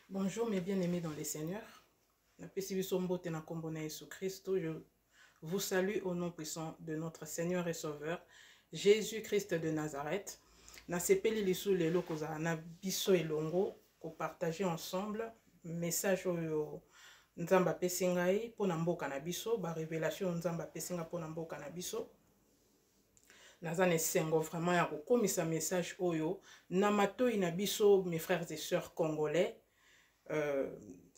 Bonjour mes bien-aimés dans les Seigneurs. Je vous salue au nom puissant de notre Seigneur et Sauveur, Jésus-Christ de Nazareth. Nasepeli lisu lelo kozala na biso elongo ko partager ensemble message oyo Nzamba pesi ngai pona mboka na biso, ba révélation Nzamba pesi nga pona mboka na biso. Naza nesengo vraiment ya kokomisa message oyo na matoi na biso mes frères et sœurs congolais.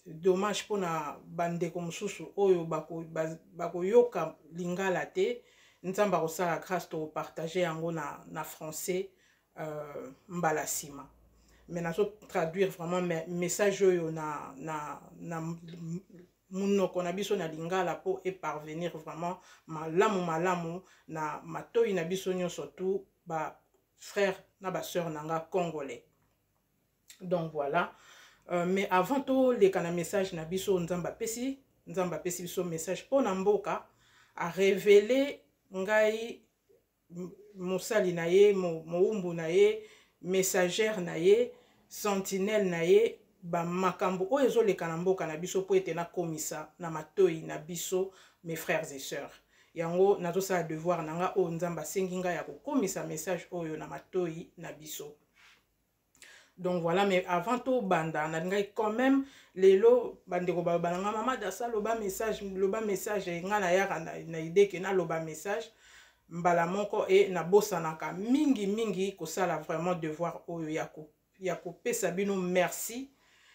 Dommage pour na bandeko mususu oyo bako yoka lingala te, nzamba kosala grâce to partager yango na français mbala sima. Mais nazo traduire vraiment message oyo na munoko na biso na lingala po et parvenir vraiment malamu na matoi na biso nyonso tout ba frère na ba sœur nanga congolais. Donc voilà. Mais avant tout les kana message na biso nzamba pesi biso message pour mboka a révéler ngai mosali na ye moumbu na ye messagère na ye sentinelle na ye ba makambo o ezo le kana mboka na biso po ete na komisa na matoi na biso mes frères et sœurs yango nazo sa devoir nanga o nzamba sengi ngai ya komisa message oyo na matoi na biso. Donc voilà, mais avant tout banda na ngai quand même lelo bandeko balanga mama dasa loba message nga na yaka na idée que na loba message mbala moko et na bosanaka mingi kosala vraiment devoir oyo ya ko pesa bino merci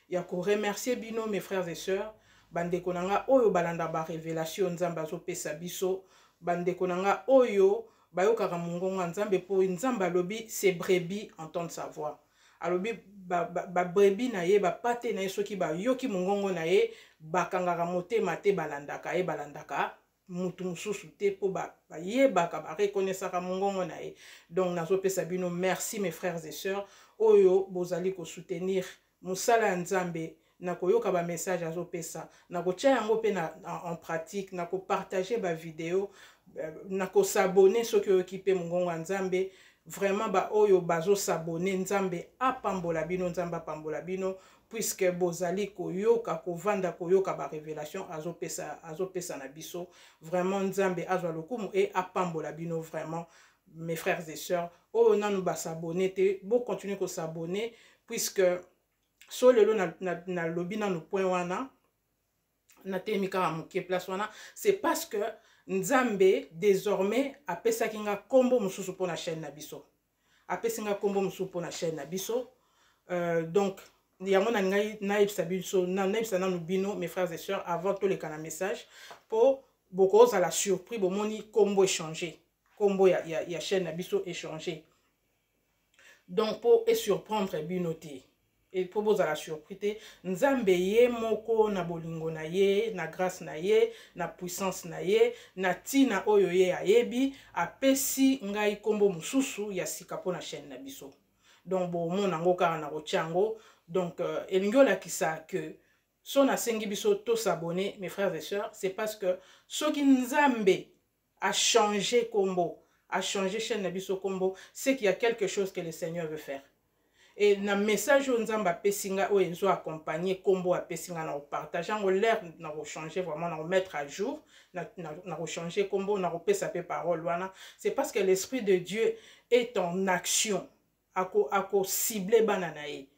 ya ko remercier bino mes frères et sœurs bandeko nanga oyo balanda ba révélation nzamba zo pesa biso bandeko nanga oyo bayokaka mongonga nzambe po nzamba lobi c'est brebis entendre sa voix. Alors ba brebi na ye ba pate na ye soki ba yoki mongongo na ye bakangaka motema te balandaka mutu mususu te po ba yebaka ba reconnaissaka mongongo na ye. Donc nazo pesa bino merci mes frères et sœurs oyo bozali ko soutenir musala nzambe na koyoka ba message azo pesa na ko tia yango pe en pratique na ko partager ba vidéo na ko s'abonner soki oyoki pe mongongo nzambe. Vraiment ba oyo bazo s'abonner nzambe apambola bino nzamba pambola bino puisque bozali koyoka kovanda koyoka ba révélation azo pesa na biso vraiment nzambe azwa lokumu et apambola bino vraiment mes frères et sœurs oyo nanu ba s'abonner te bo continuer ko s'abonner puisque so lelo na lobi nanu point wana na temika amuke place wana c'est parce que Nzambe désormais apesa kinga kombo mususu pour la chaîne na biso. Apesa kinga kombo mususu pour la chaîne na biso. Donc yango na ngai naibsa biso na naibsa na bino mes frères et sœurs avant tous les canaux message pour beaucoup à la surprise bo moni kombo échanger. Kombo ya chaîne na biso échanger. Donc pour et surprendre binoté. Et pour vous à la surprise, nzambe ye moko na bolingo na ye, na grâce na ye, na puissance na ye, na tina oyo ye ayebi, apesi ngai kombo mususu ya sika po na chaîne na biso. Donc bon mon nango kara na rochango, donc elingo la kisa que son a sengi biso to s'abonner mes frères et sœurs, c'est parce que ce qui nzambe a changé kombo, a changé chaîne na biso kombo, c'est qu'il y a quelque chose que le Seigneur veut faire. Et na message nzamba pesinga o enzo accompagner kombo a pesinga na partager en l'air na changer vraiment na mettre à jour na changer kombo na pesa pe parole wana c'est parce que l'esprit de Dieu est en action ako cibler bananae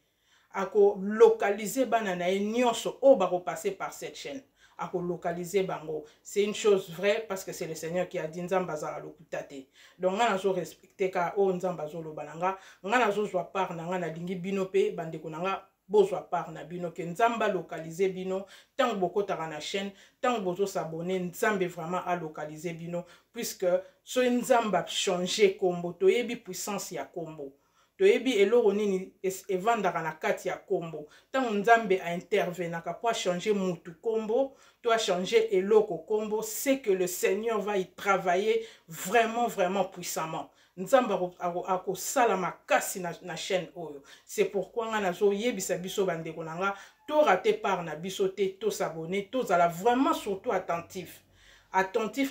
ako localiser bananae nyonso o ba passer par cette chaîne ako localiser bango. C'est une chose vraie parce que c'est le Seigneur qui a dit nzamba za lokutate. Donc nga nazo respecter ka o nzamba zo lobananga, nga nazo zwa part na nga na lingi bino pe bandeko nanga bozwa part na bino ke nzamba localiser bino tant bokotaka na chaîne, tant bozo s'abonner nzambe vraiment a localiser bino puisque so nzamba changer kombo to yebi puissance ya kombo. Toyebi eloko nini evandaka na kati ya kombo tant nzambe a intervenaka pour changer mutu kombo to changer eloko kombo c'est que le Seigneur va y travailler vraiment puissamment nzambe ako sala makasi na chaîne oyo. C'est pourquoi nga nazo yebisa biso bandeko nanga to rater par na biso te to s'abonner to zala vraiment surtout attentif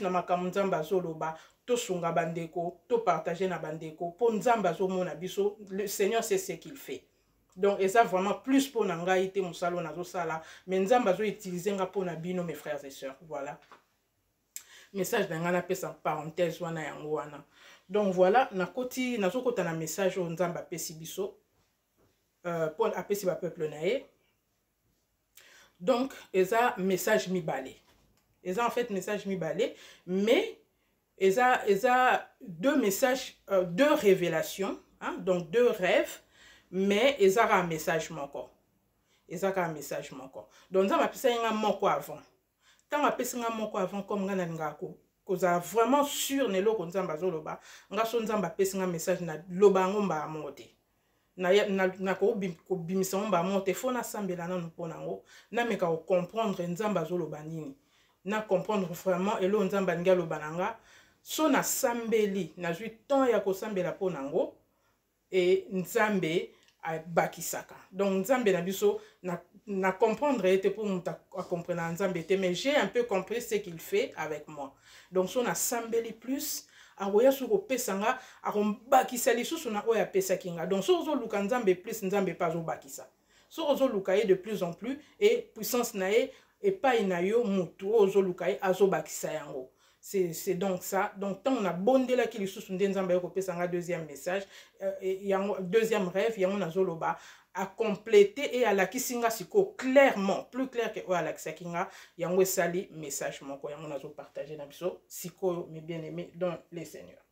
na makambo nzambe azoloba to sunga bandeko to partager na bandeko po nzamba zo mona biso. Le Seigneur sait ce qu'il fait. Donc et ça vraiment plus pour nanga ite musalo nazo sala mais nzamba zo utiliser nga pour na bino mes frères et sœurs. Voilà. Message nanga na pesa parenthèse wana yango wana. Donc voilà, na koti nazo kota na message o nzamba pesi biso pour apesi ba peuple na ye. Donc eza message mibale. Eza en fait message mibale mais eza deux messages deux révélations, hein? Donc deux rêves mais eza un message moko. Eza un message moko. Donc nzamba pesa nga moko avant. Tant apesi nga moko avant comme nga na ngako. Koza vraiment sûr ne loko nzamba zoloba nga so nzamba pesi nga message na loba ngomba monte na ko bimisa ngomba monte fo na sambela na mpona ngo na meka ko comprendre nzamba zoloba nini na comprendre vraiment elo nzamba nga loba nanga so na sambeli na zui temps ya ko sambela pona ngo et nzambe a bakisaka. Donc nzambe na biso na comprendre était pour muta comprendre nzambe était mais j'ai un peu compris ce qu'il fait avec moi. Donc so na sambeli plus a roya sur ko pesanga a bakisa lisusu na oya pesa kinga. Donc so zo luka nzambe plus nzambe pas zo bakisa. So zo luka de plus en plus et puissance na e pas inayo mutu zo luka azo bakisa yango. C'est donc ça. Donc, tant on a bondé là qu'il sous un deuxième message, deuxième rêve, il y a un zoloba à compléter et à la kisinga siko clairement, plus clair que à la kisinga, il y a un sali message mon quoi, il y a un partager na biso siko mes bien-aimés dans les seigneurs.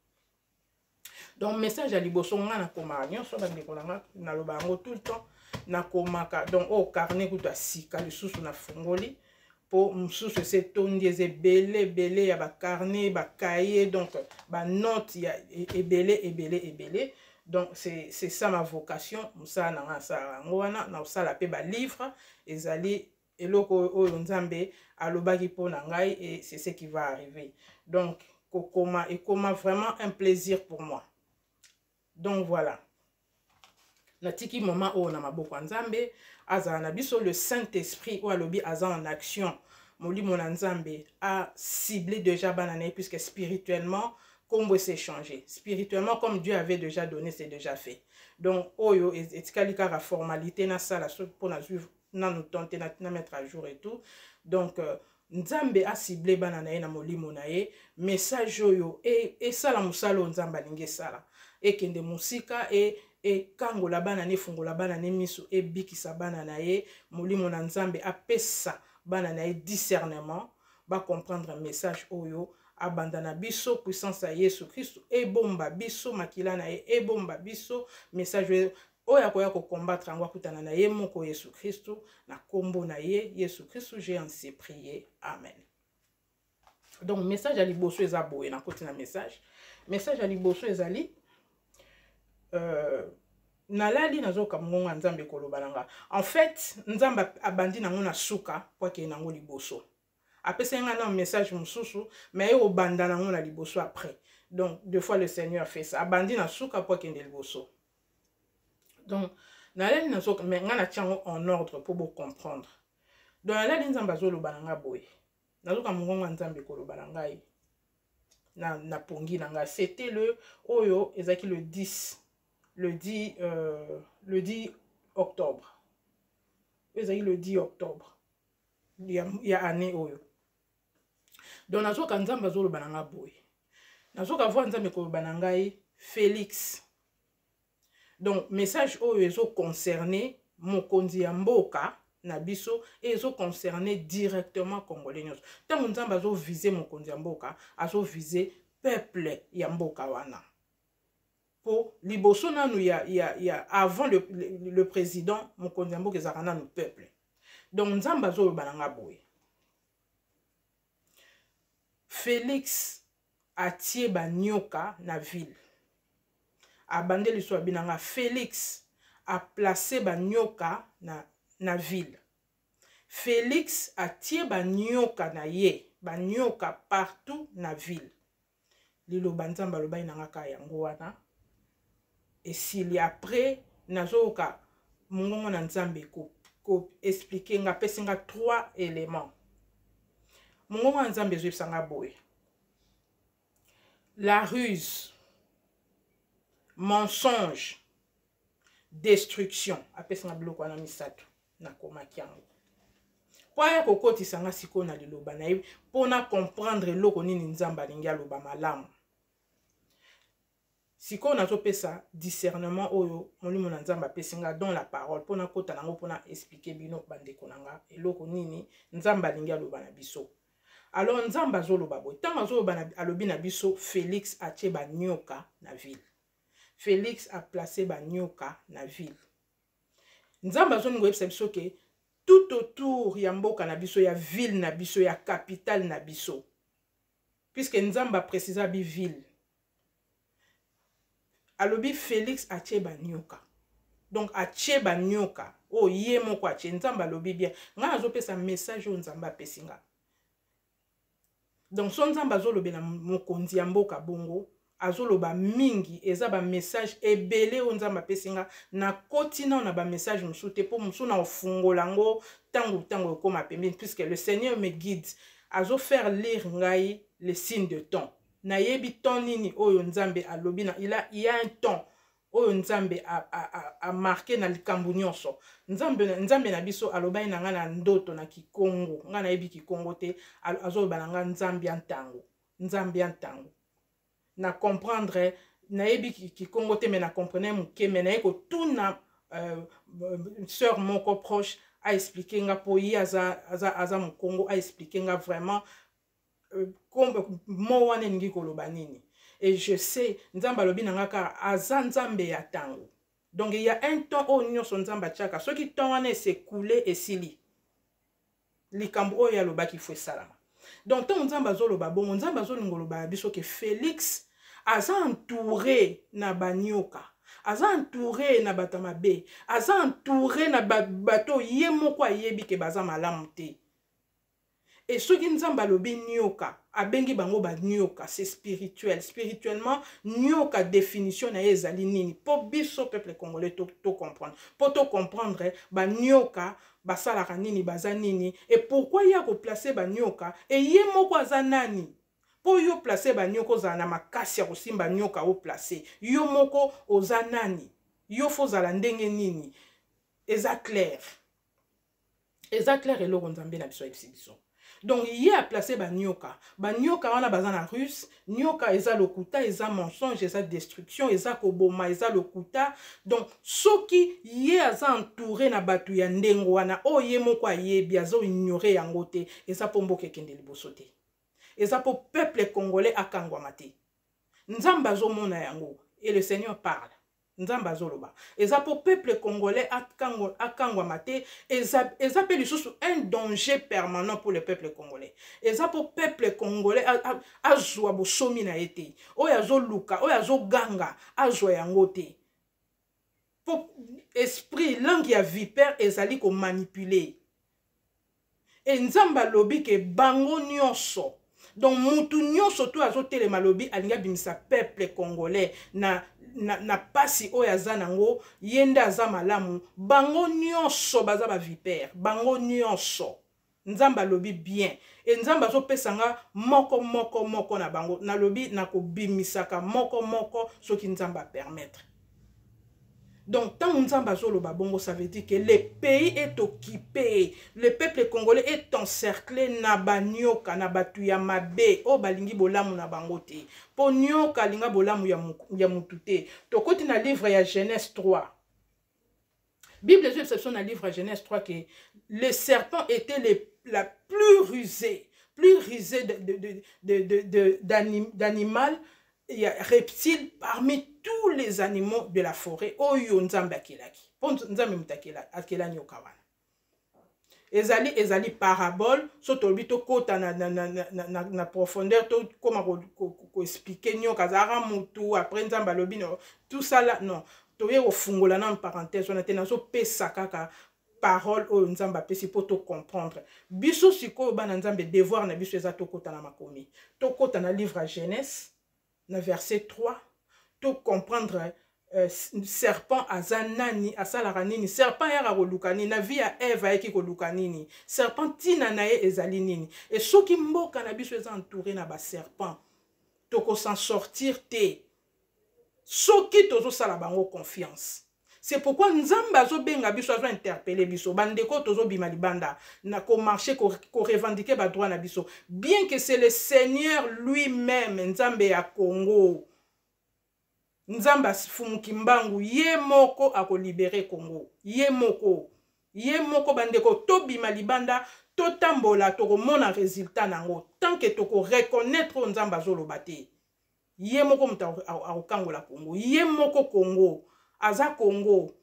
Donc message à liboso na komarnion so ba ndekolanga na lobango tout le temps na komaka donc au carnet kuta sika le sous na fongoli. Pour msusu se tondi eze belé ya ba carnet ba cahier donc ba note ya ebele donc c'est ça ma vocation musa na nga sa ngwana na usala pe ba livre ezali eloko oyo nzambe alobaki pona ngai et c'est ce qui va arriver. Donc kokoma et comment vraiment un plaisir pour moi. Donc voilà. Natiki moment o na maboko nzambe aza na biso le Saint-Esprit ou alobi aza en action. Moli mon nzambe a ciblé déjà banane puisque spirituellement comme c'est changé. Spirituellement comme Dieu avait déjà donné, c'est déjà fait. Donc oyo etika la formalité na sala pour na suivre na nous tenter na mettre à jour et tout. Donc nzambe a ciblé banane na moli monaye message oyo et sala musalo nzamba linge sala et kende musika et kangola banane fungola banane miso e bikisa banana ye molimo na nzambe apesa banana ye discernement ba comprendre un message oyo abandana biso puissance à Yesu Christ e bomba biso makila na ye e bomba biso message oyo akoya ko combattre ngwa kutana na ye moko Yesu Christ na kombo na ye Yesu Christ j'ai ainsi prié amen. Donc message à liboso eza boye na koti na message à liboso ezali nalali nazoka monga nzambe kolobalanga en fait nzamba abandi nango na suka kwa ke nango liboso apesa nga na message mususu mais o banda nango na liboso après. Donc deux fois le Seigneur fait ça abandi na suka kwa ke liboso. Donc nalali nazoka mais nga na tiango en ordre pour vous comprendre. Donc nalali nzamba zo lobalanga boye nazoka monga nzambe kolobalanga na pongi nanga c'était le oyo ezaki le 10 octobre. Le 10 octobre. Il y a année oyo. Donc nazoka nzamba zolo bananga boy. Nazoka voir nzambe ko banangai Félix. Donc message oyo ezo concerné mokonzi ya mboka na biso et ezo concerné directement congolais nyos. Tant nzamba zo viser mokonzi ya mboka, azo viser peuple ya mboka wana. Pour liboso nanu ya avant le président mokonzi mboka ezakana no peuple. Donc nzamba zo bananga boye. Félix atie ba nyoka na ville. Abandé l'histoire binanga Félix a placé ba nyoka na ville. Félix atie ba nyoka na ye, ba nyoka partout na ville. Lilo banzamba lo bainanga ka yango wana. Et s'il y a après, nazoka mungongo na nzambe ko expliquer nga pesinga 3 éléments. Mungongo na nzambe zo sanga boy. La ruse, mensonge, destruction apesinga biloko wana misato nakomaki yango po aya kokotisa nga sikoyo na liloba na ye mpona comprendre eloko nini nzambe alingi aloba malamu sikoyo nazopesa discernement oyo molimo na nzambe apesinga dans la parole mpona kota nango mpona expliquer bino bandeko na nga eloko nini nzambe alingi aloba na biso alors nzambe azoloba boye ntango azoloba alobi na biso Félix atie banyoka na ville Félix a placé banyoka na ville nzambe azolinga koyebisa biso ke tout autour ya mboka na biso ya ville na biso ya capitale na biso puisque nzambe aprécisa bi ville alobi Félix atie banyoka donc atie banyoka o ye moko atie nzambe alobi bien nga azopesa message oyo nzambe apesinga donc so nzambe azolobela mokonzi ya mboka bongo azoloba mingi eza ba message ebele oyo nzambe apesinga na kotina na ba message mosusu te po mosusu na ofungola ngo tango ekoma pembeni puisque le Seigneur me guide azo faire lire ngai les signes de temps na yebi temps nini oyo nzambe alobi na il y a un temps oyo nzambe a marqué na likambo nyonso nzambe na biso alobai na nga na ndoto na Kikongo nga na yebi Kikongo te azoloba na nga nzambe ya ntango na comprendre na yebi Kikongo te me na comprendre muke me na yeko tuna sœur moko proche a expliqué nga po ye aza Mukongo a expliqué nga vraiment mo wane ningi koloba nini et je sais nzambe alobi na nga ka aza nzambe ya tango donc il y a un temps oyo nyonso nzambe atiaka soki temps wana esekule esili likambo oyo alobaki fo esalama donc ntango nzambe azoloba bongo nzambe azolinga oloba ya biso ke Félix aza entouré na banyoka aza entouré na bato mabe aza entouré na bato ye moko ayebi ke baza malamu te et soki nzambe alobi nyoka abengi bango ba nyoka c'est spirituellement nyoka définition na ezali nini po biso peuple congolais to comprendre po to comprendre ba nyoka basalaka nini baza nini et pourquoi ya ko placer ba nyoka et ye moko aza nani po yo placer ba nyoka za na makasi ya kosimba nyoka o placer yo moko oza nani yo fozala ndenge nini eza clair eloko nzambe na biso biso donc il y a placé banyoka wana baza na russe nyoka eza lokuta eza mensonge eza destruction eza koboma eza lokuta donc soki ye aza entouré na batu ya ndengo wana o ye moko ayebi azo ignorer yango te eza po mboka ekende liboso te eza po peuple congolais akangwama te nzambe azomona yango et le Seigneur parle nzambe azoloba eza po peuple congolais akangwama te eza pe lisusu un danger permanent pour le peuple congolais eza po peuple congolais azwa bosomi na ye te oyo azoluka oyo azoganga azwa yango te po esprit langue ya vipère ezali komanipuler et nzambe alobi ke bango nyonso donc mutu nyonso to azotelema lobi alinga bimisa peuple congolais na pasi oyo aza nango yende aza malamu bango nyonso baza ba vipère bango nyonso nzambe alobi bien et nzambe azopesa nga moko na bango nalobi nakobimisaka moko soki nzambe a permettre. Donc, tant nzambe azoloba bongo, ça veut dire que le pays est occupé, le peuple congolais est encerclé na banyoka, na batu ya mabe, o balingi bolamu na bangote. Po nyoka linga bolamu ya mutute. Tokoti na livre ya Genèse 3. Bible de exception na livre ya Genèse 3 que le serpent était la plus rusé d'animal. Il y a reptiles parmi tous les animaux de la forêt. Oyo nzambe akelaki. Pon nzambe mutakela akela nyoka wana. Ezali parabole, soto bito kota na profondeur to comment ko expliquer nyoka zara mutu après nzambe alobi no tout ça là non. Toye ofungola na parenthèse on a so pesa kaka parole oyo nzambe apesi po to comprendre. Biso sikoyo bana nzambe devoir na biso eza to kota na makomi. To kota na livre à Genèse na verset 3, tout comprendre serpent azanani asalara nini serpent yara kolukani na vie ya Eve ayeki kolukanini serpent tina na ye ezali nini et soki mboka na biso eza entouré na ba serpent toko s'en sortir te soki tozo sala bango confiance C'est pourquoi nzambe azobenga biso azo interpeller biso bandeko tozo bima libanda na ko marcher ko revendiquer ba droit na biso, bien que c'est le Seigneur lui-même nzambe ya Congo, nzambe fumuki mbangu ye moko ako libérer Congo, ye moko bandeko to bima libanda to tambola to ko mona résultat nango tant que to ko reconnaître nzambe azoloba te. Ye moko muta akokangola Congo, ye moko Congo aza Congo.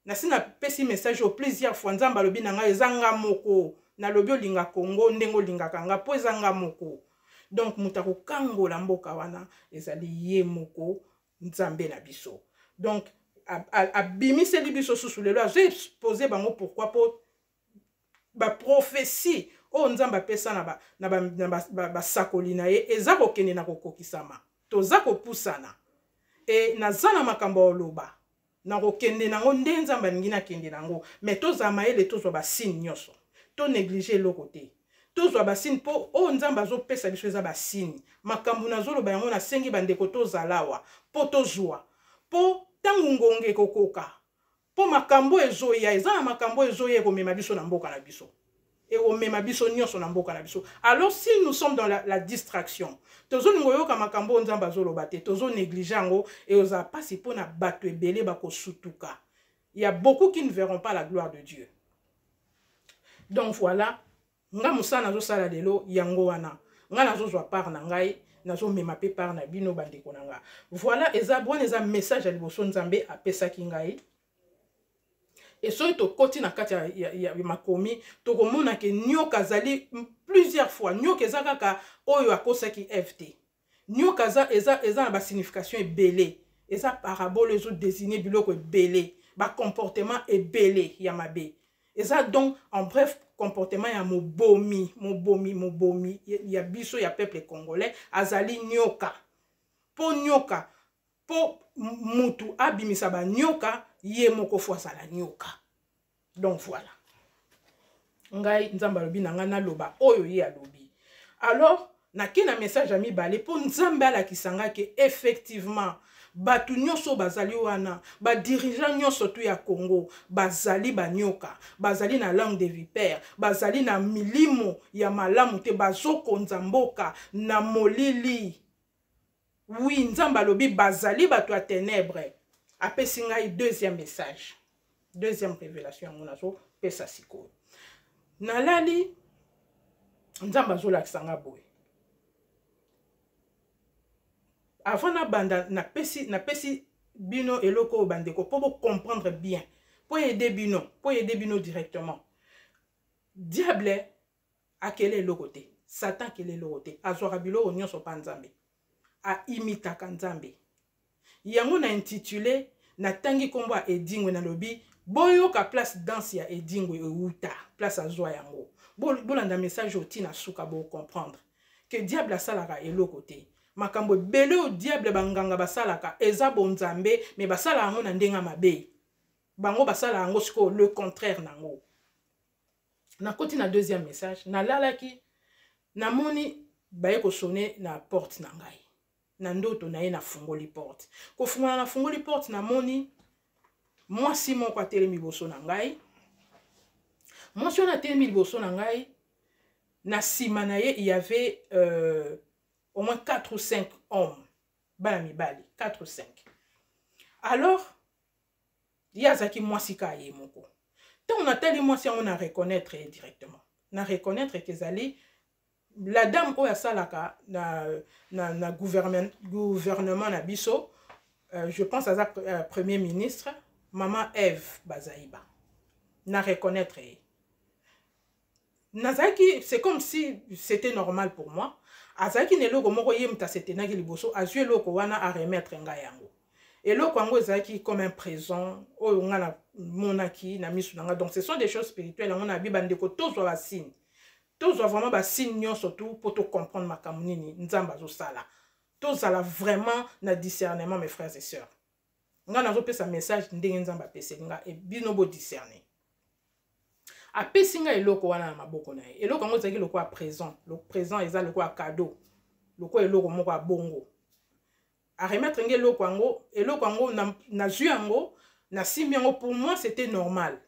Na sina pesi message au plusieurs fois nzamba lobi nanga ezanga moko na lobi olinga Congo ndengo linga kanga po ezanga moko. Donc muta kokangola mboka wana ezali ye moko nzambe na biso. Donc abimiseli biso susu lelo azo exposer bango pourquoi po ba prophétie o nzamba pesa na ba sakoli na ye eza kokende na kokokisama. Toza kopusana e nazana makambo oloba na kokende nango nde nzamba ningi na kende nango, mais toza maele tozo ba signe nyoso to négliger lo côté tozo ba signe po o nzamba zo pesa biso eza ba signe makambo nazoloba yango na sengi bandeko toza lawa po tozwa po tangu ngonge kokoka po makambo ezoya eza na makambo ezoya komema biso na mboka na biso et au même biso nyonso na mboka na biso. Alors si nous sommes dans la distraction, tozo ngoyo ka makambo nzamba zoloba te, tozo négligeango et oza pasi pona bato ebele bako sutuka. Il y a beaucoup qui ne verront pas la gloire de Dieu. Donc voilà, nga musana zo sala lelo yango wana. Nga nazo zwa par na ngai, nazo mema pe par na bino bandeko na nga. Voilà eza bon eza message à liboso nzambe apesa ki ngai. Et so to koti na kati ya makomi to komona ke nyoka zali plusieurs fois nyoka ezaka ka oyo akosaki FT nyoka eza na ba signification ebele eza parabole ezo désigner biloko ebele ba comportement ebele ya mabe eza donc en bref comportement ya mobomi ya biso ya peuple congolais azali nyoka po mutu abimisa ba nyoka ye moko fwa sala nyoka. Donc voilà. Ngai nzamba lobi na nga na loba oyo ye alobi. Alors nakina message ami balé po nzambe ala kisanga ke effectivement batu nyonso bazali wana ba dirigeant nyonso tu ya Congo bazali ba nyoka bazali na langue de vipère bazali na milimo ya malamu te bazokonza mboka na molili. Oui nzamba lobi bazali batu ya ténèbres. Apesi ngai deuxième message, deuxième révélation mon azo pesa siko nalali nzamba zola kisanga boy avant na banda na pesi bino eloko bandeko pour comprendre bien pour aider bino directement diable a quel lokote satan quel lokote azora bilo nyonso pa nzambe a imita ka nzambe. Yango na intitulé na tangi kombo a edingwe na lobi boyo ka place danse ya edingwe euta place azwa yango bolanda message oti na suka bo comprendre que diable asalaka eloko te makambo bele o diable banganga basalaka eza bonzambe mais basala yango na ndenga mabe bango basala yango siko le contraire nango. Na koti na deuxième message na lalaki na moni baye ko sonner na porte na ngai na ndoto na ye na fungoli porte ko fungana na fungoli porte na moni mwasi moko atelemi liboso na ngai mwasi wana atelemi liboso na ngai na sima na ye il y avait au moins 4 ou 5 hommes bana mibali 4 ou 5. Alors yazaki mwasi ka ye moko tant on ateli mwasi on a reconnaître directement na reconnaître que zali la dame oya salaka na gouvernement na biso je pense à sa premier ministre maman Eve Bazaïba na reconnaître nazaki c'est comme si c'était normal pour moi azaki neloko moko yemta c'était na liboso azue loko wana a remettre nga yango et loko yango ezaki comme un présent oyo nga na monaki na misu nanga. Donc ce sont des choses spirituelles on a bibande ko tozwa ba signe tous vraiment ba signe surtout pour te comprendre makambo nini nzamba zo sala tous ala vraiment na discernement mes frères et sœurs nga nazo pesa message ndenge nzamba pesa nga et bino bo discerner apesi nga eloko wana na maboko na ye eloko ngo zaki loko a présent le présent eza loko a cadeau loko eloko moko a bongo a remettre nge eloko ngo na zu yango na simbi yango pour moi c'était normal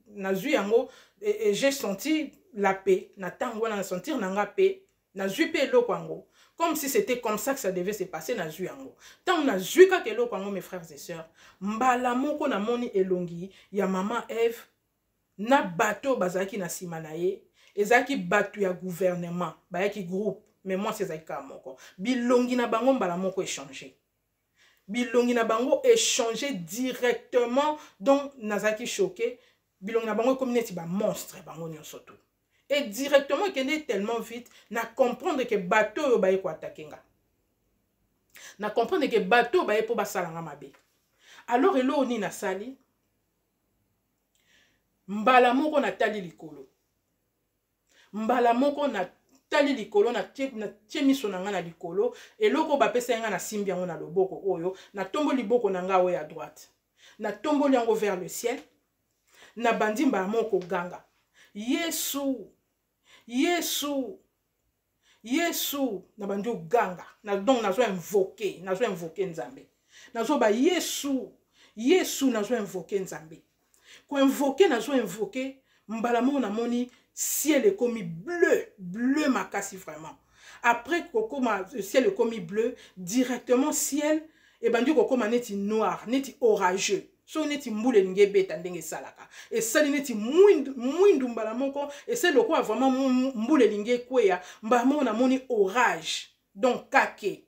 nazwi yango et j'ai senti la paix na tango wana sentir nanga paix nazwi pe eloko yango comme si c'était comme ça que ça devait se passer nazwi yango tant nazwi kaka eloko yango mes frères et sœurs mbala moko na moni elongi ya mama Eve na bato bazaki na sima na ye ezaki bato ya gouvernement bayaki groupe mais moi c'est ezaki kaka moko bilongi na bango mbala moko échanger bilongi na bango échanger directement donc nazaki choqué bilongi na bango comme neti ba monstre bango nyonso tout et directement kende tellement vite na comprendre que bateau yo baye ko attaquer nga na comprendre que bateau baye po basalanga mabe alors elo ni na sali mbala moko na tali likolo mbala moko na tali likolo na tie miso na nga na likolo eloko bapesa nga na simbi yango na loboko oyo na tombo liboko na nga oyo à droite na tombo yango vers le ciel na bandi mbala moko ganga Yesu Yesu Yesu na bandi ganga na donc nazo invoquer Nzambe nazo ba Yesu Yesu nazo invoquer Nzambe ko invoquer mbala moko na moni ciel est comme bleu makasi vraiment après kokoma ciel est comme bleu directement ciel et bandi kokoma neti noir neti orageux so neti mbule ninge beta ndenge salaka et sali neti mwindu mbala moko et c'est le quoi vraiment mbule ninge kweya mbala moko na moni orage donc kake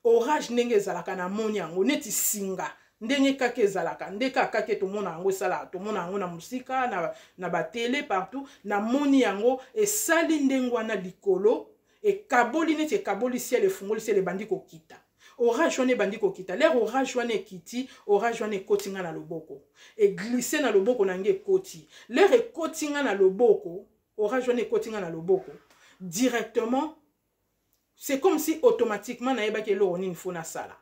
orage ndenge salaka na moni yango neti singa ndenge kake ezalaka ndeka kake tomona yango esala tomona yango na musika na ba télé partout na moni yango esali ndenge wana likolo ekaboli neti ekaboli ciel efungoli ciel ebandi kokita orage wana ebandi kokita l'air orage wana ekiti orage wana ekotinga na loboko et glisser na loboko na nge ekoti l'air ekotinga na loboko orage wana ekotinga na loboko directement c'est comme si automatiquement na yebaki eloko nini fo na sala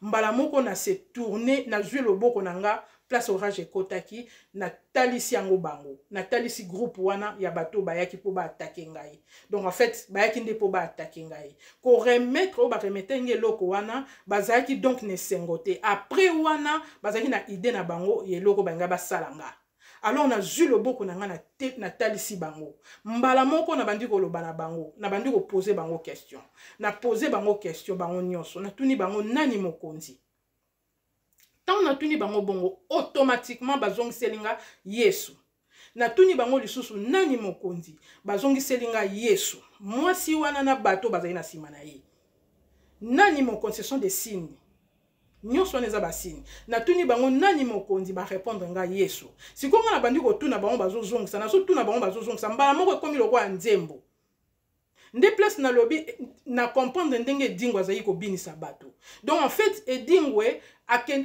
mbala moko na se tourner na jwe loboko nanga place orage ekotaki na talisi yango bango na talisi groupe wana ya bato bayaki po ba attaquer ngai donc en fait bayaki nde po ba attaquer ngai ko remettre o ba remettre nge loko wana bazaki donc ne sengote après wana bazaki na idée na bango ye loko banga ba salanga alors na jwe loboko nanga na talisi bango mbala moko na bandi ko loba na bango na bandi ko poser bango question na poser bango question bango nyonso na tuni bango nani mokonzi tant na tuni bango bongo automatiquement bazongiselinga Yesu na tuni bango lisusu nani mokonzi bazongiselinga Yesu mwasi wana na bato bazali na sima na ye nani mokonzi ce sont des signes nyonso neza ba signe na tuni bango nani mokonzi ba répondre nga Yesu sikonga na bandi ko tuna bango bazozongisa na so tuna bango bazozongisa mbala moko ekomi lokwa ya nzembo nde place na lobi na comprendre ndenge dingwa zayi ko binisa bato donc en fait edingwe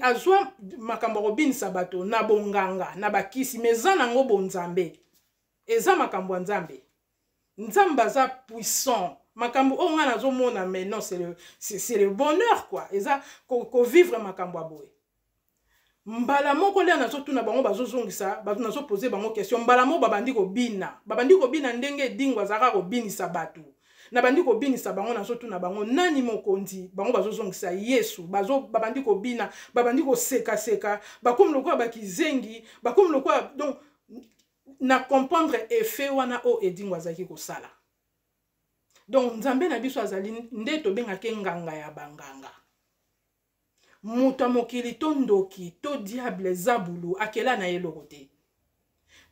azwa makambo ko binisa bato na bonganga na bakisi mezana ngo bonzambe eza makambo ya nzambe nzamba za puissant makambo o nga nazomona mais non c'est le bonheur quoi eza ko vivre makambo aboye mbala moko le nazotuna bango bazozongisa bato nazo poser bango question mbala moko babandi ko bina ndenge dingwa zaka ko binisa bato na bandi ko binisa bango nazotuna bango nani mokonzi bango bazozongisa Yesu babandi ko bina babandi ko seka bakomi lokwa bakizengi bakomi lokwa donc na comprendre effet wana o edingwa zaki ko sala donc nzambe na biso azali nde to bengaka nganga ya banganga muta mokili to ndoki to diable zabulu akela na eloko te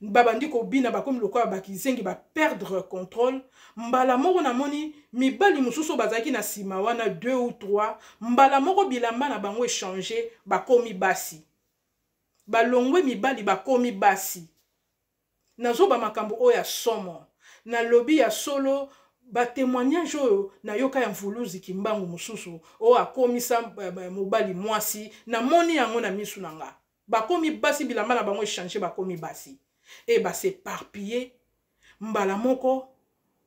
babandi ko bina bakomi lokwa bakizengi ba perdre contrôle mbala moko na moni mibali mususu bazaki na sima wana 2 ou 3 mbala moko bilamba na bango échanger bakomi basi balongwe mibali bakomi basi nazo ba makambo oya somo na lobby ya solo ba témoignage oyo na yoka ya mvuluzi kimbangu mususu o akomisa mobali mwasi na moni yango na misu nanga bakomi basi bilamba na bango échanger bakomi basi et ba s'éparpiller mbala moko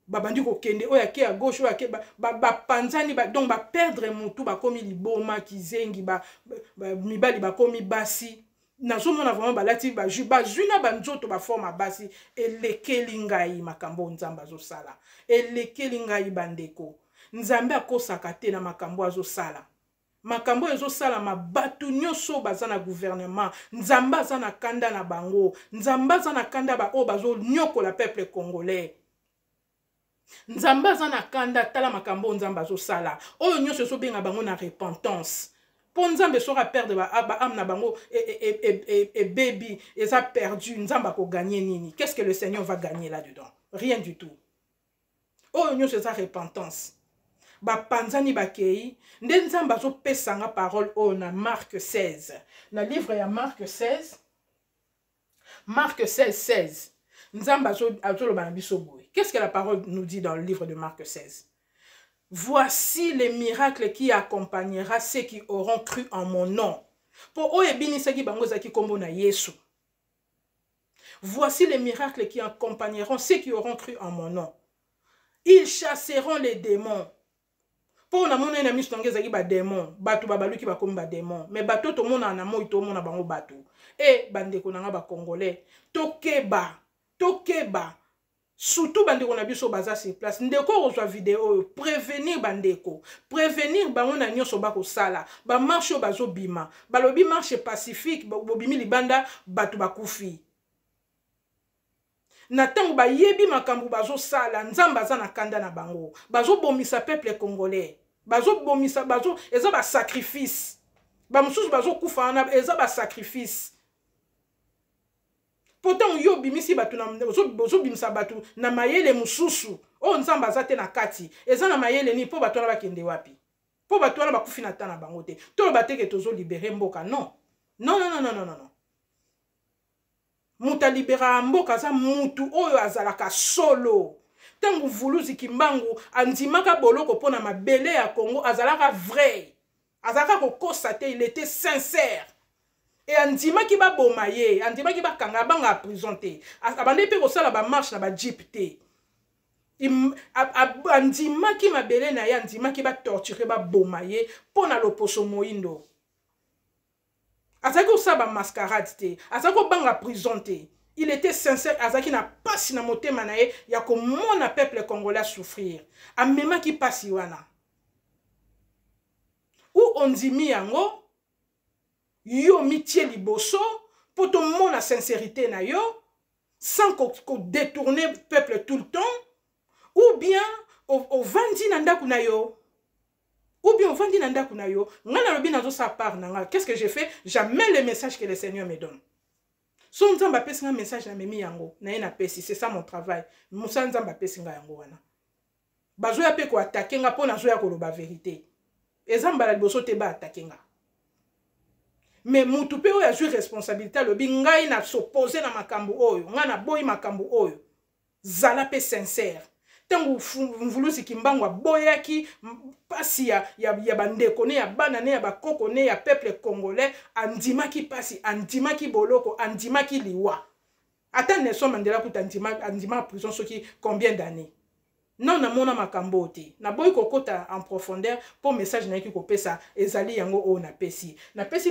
babandi ko kende oya ke à gauche oya ke ba panzani donc ba perdre mutu bakomi liboma kizengi mibali bakomi basi nazomona vraiment balati bazuna banzoto ba forma basi elekeli ngai makambo nzamba azosala elekeli ngai bandeko nzambe akosaka te na makambo azosala makambo ezo sala mabatu nyoso bazana gouvernement nzamba zana kanda na bango nzamba zana kanda ba o bazo nyoko la peuple congolais nzamba zana kanda tala makambo nzamba zo sala oyo nyoso so benga bango na repentance po nzambe sora perdre ba âme na bango et baby eza perdu nzamba ko gagner nini qu'est-ce que le Seigneur va gagner là-dedans rien du tout oyo nyoso eza repentance ba panzani bakei nde nzamba zo pesanga parole o na Marc 16 na livre ya Marc 16 nzamba zo loba na biso boye qu'est-ce que la parole nous dit dans le livre de Marc 16 voici les miracles qui accompagnera ceux qui auront cru en mon nom po oyo ebinisaki bango ezaki kombo na Yesu voici les miracles qui accompagneront ceux qui auront cru en mon nom ils chasseront les démons. Pour na mona na miso ngeza ki ba démon, batu babaluki ba komi ba démon, mais bato to mona na moi to mona bango batu. Et bandeko nanga ba congolais, tokeba, surtout bandeko na biso baza sur place. Ndeko ozwa vidéo, prévenir bandeko, prévenir bango na nyoso ba ko sala, ba marche bazo bima, balobi marche pacifique, bobimi libanda batu bakufi. Na tango ba yebi makambu bazo sala nzamba za na kanda na bango bazo bomisa peuple congolais bazo bomisa bazo eza ba sacrifice ba mususu bazo kufa na eza ba sacrifice pourtant yo bimisi batu na bazo bimisa batu na mayele mususu o nzamba za te na kati eza na mayele ni po batu na bakende wapi po batu na bakufi na tana bango te to bateke tozo libérer mboka non muta libera mboka za mutu oyo azalaka solo tangu vuluzi kimbangu andimaka boloko pona mabele ya Congo azalaka vrai azalaka kokosa te il était sincère et andimaki ba bomaye andimaki ba kanga banga prison te abande pe ko sala ba marche na ba jeep te andimaki mabele na ya andimaki ba torturer ba bomaye pona loposo moindo Azaki osaba mascarade te, azaki banga prison te. Il était sincère, azaki na pasi na motema na ye ya ko mona peuple congolais souffrir. Amema ki pasi wana. Ou ondimi yango yo mitie liboso pour to mona sincérité na yo sans ko détourner peuple tout le temps ou bien au vandi na ndaku na yo. Ou bien on va dire nanda kunayo, ngana lobi nazo sa part nanga. Qu'est-ce que j'ai fait? J'amène le message que le Seigneur me donne. Son nzamba pesi nga message na memi yango, na ye na pesi, c'est ça mon travail. Musa nzamba pesi nga yango wana. Bazo ya pe ko attaquer nga po nazo ya ko loba vérité. Ezamba la liboso te ba attaquer nga. Mais mutu pe o ya jouer responsabilité lobi ngai na s'opposer na makambo oyo, nga na boyi makambo oyo. Zala pe sincère. Tangu mvulusi kimbangu boyaki pasi ya bandeko ne ya bana ne ya bakoko ne ya peuple congolais andimaki pasi andimaki boloko andimaki liwa ata Nelson Mandela kuta andima prison soki combien d'années non na mona makambo te na boyi kokota en profondeur pour message na ki kopesa ezali yango o na pesi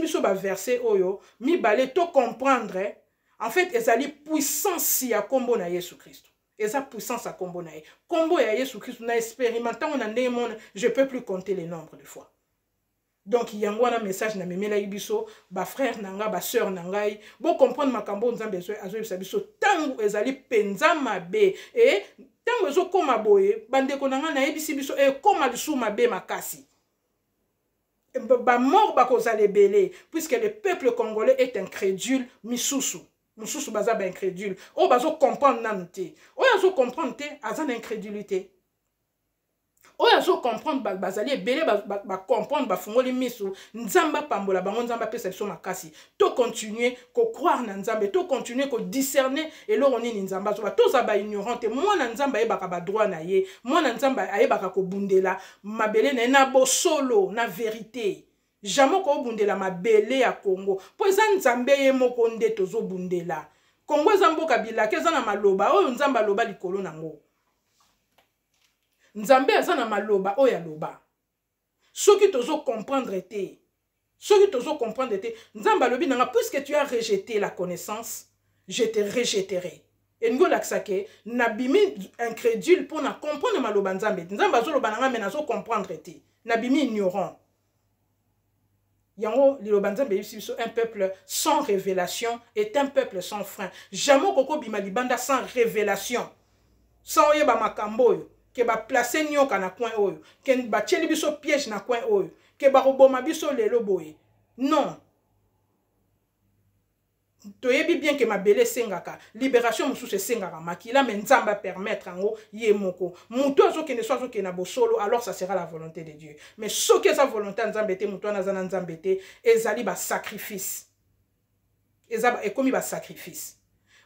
biso ba verset oyo mi balé to comprendre en fait ezali puissance ya kombo na Yesu Christ. Et sa puissance à combo nae. Combo ya Yesu Christ na expérimentant on a ndemon, je peux plus compter les nombres de fois. Donc il y a un message na memela ibiso, ba frère nanga, ba sœur nangai, bon comprendre makambo nzambe azo biso tangu ezali penza mabe et tangu ezo koma boye, bandeko nanga na ebisi biso e koma lisu mabe makasi. Ba mort ba kozale belé puisque le peuple congolais est incrédule misusu. Mususu baza ba incrédule. O bazo comprendre nanute. O yazo comprendre te azan incrédulité. O yazo comprendre bazali belé ba comprendre ba fungoli misu nzamba pambola bango nzamba pesa biso makasi. To continuer ko croire na nzambe, to continuer ko discerner eloko nini nzamba zo ba to za ba ignorante. Mwana nzamba yebaka ba droit na ye, mwana nzamba ayebaka ko bundela mabele na bo solo na vérité. Jamais ko bundela mabele ya Congo. Po eza nzambe ye moko nde tozo bundela. Congo eza mboka bilaka eza na maloba oyo nzamba loba likolo nango. Nzambe eza na maloba oyo ya loba. Soki tozo comprendre te. Soki tozo comprendre te. Nzamba lobi nanga puisque tu as rejeté la connaissance, je te rejetterai. Et ngo laksake nabimi incrédule pour na comprendre maloba nzambe. Nzamba zo loba nanga mais nazo comprendre te. Nabimi ignorant. Yango liloba nzambe yebisi biso un peuple sans révélation est un peuple sans frein. Jamais koko bima libanda sans révélation. Sans oyeba makambo oyo ke ba placer nyoka na coin oyo, ke ba tieli biso piège na coin oyo, ke ba roboma biso lelo boye. Non. Toyebi bien que ma belle sengaka, libération mususu sengaka makila mais nzamba permettre ngo ye moko. Muto azokende so azokende na bosolo, alors ça sera la volonté de Dieu. Mais ce que sa volonté nzambe te muto na zana nzambe te ezali ba sacrifice. Ezaba ekomi ba sacrifice.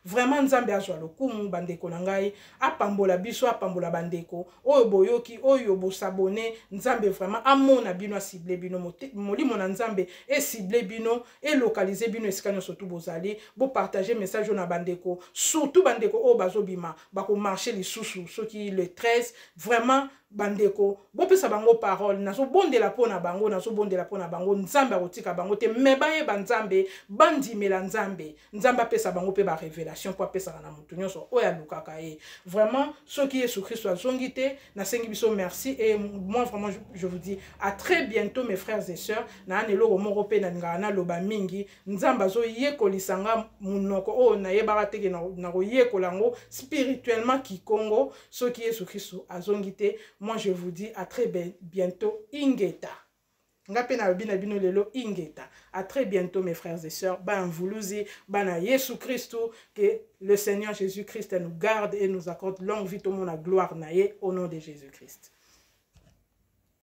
Vraiment nzambe azwa lokumu bandeko na ngai apambola biso apambola bandeko oyo boyoki oyo bosabone nzambe vraiment amona bino cible bino molimo na nzambe et cible bino et localiser bino esika nyonso tu bozali bo partager message na bandeko surtout bandeko oyo bazobima bako marcher lisusu soki le 13 vraiment bandeko bopesa bango parole nazo bondela pona bango nazo bondela pona bango nzambe akotika bango te me bayeba nzambe bandimela nzambe nzambe apesa bango pe ba révélation po apesa na mutu nyonso oyo alukaka ye vraiment soki Yesu Christ azongi te nasengi biso merci et moi vraiment je vous dis à très bientôt mes frères et sœurs na eloko moko pe na ngana na loba mingi nzambe azo yekolisa nga munoko oyo nayebaka teke na koyekola ngo spirituellement kikongo soki Yesu Christ azongi te. Moi, je vous dis à très bientôt. Ingeta. Ingeta. À très bientôt, mes frères et sœurs. Ben, Voulouzi, ben, Yesu Christ, que le Seigneur Jésus-Christ nous garde et nous accorde longue vie, tout le monde à gloire, au nom de Jésus-Christ.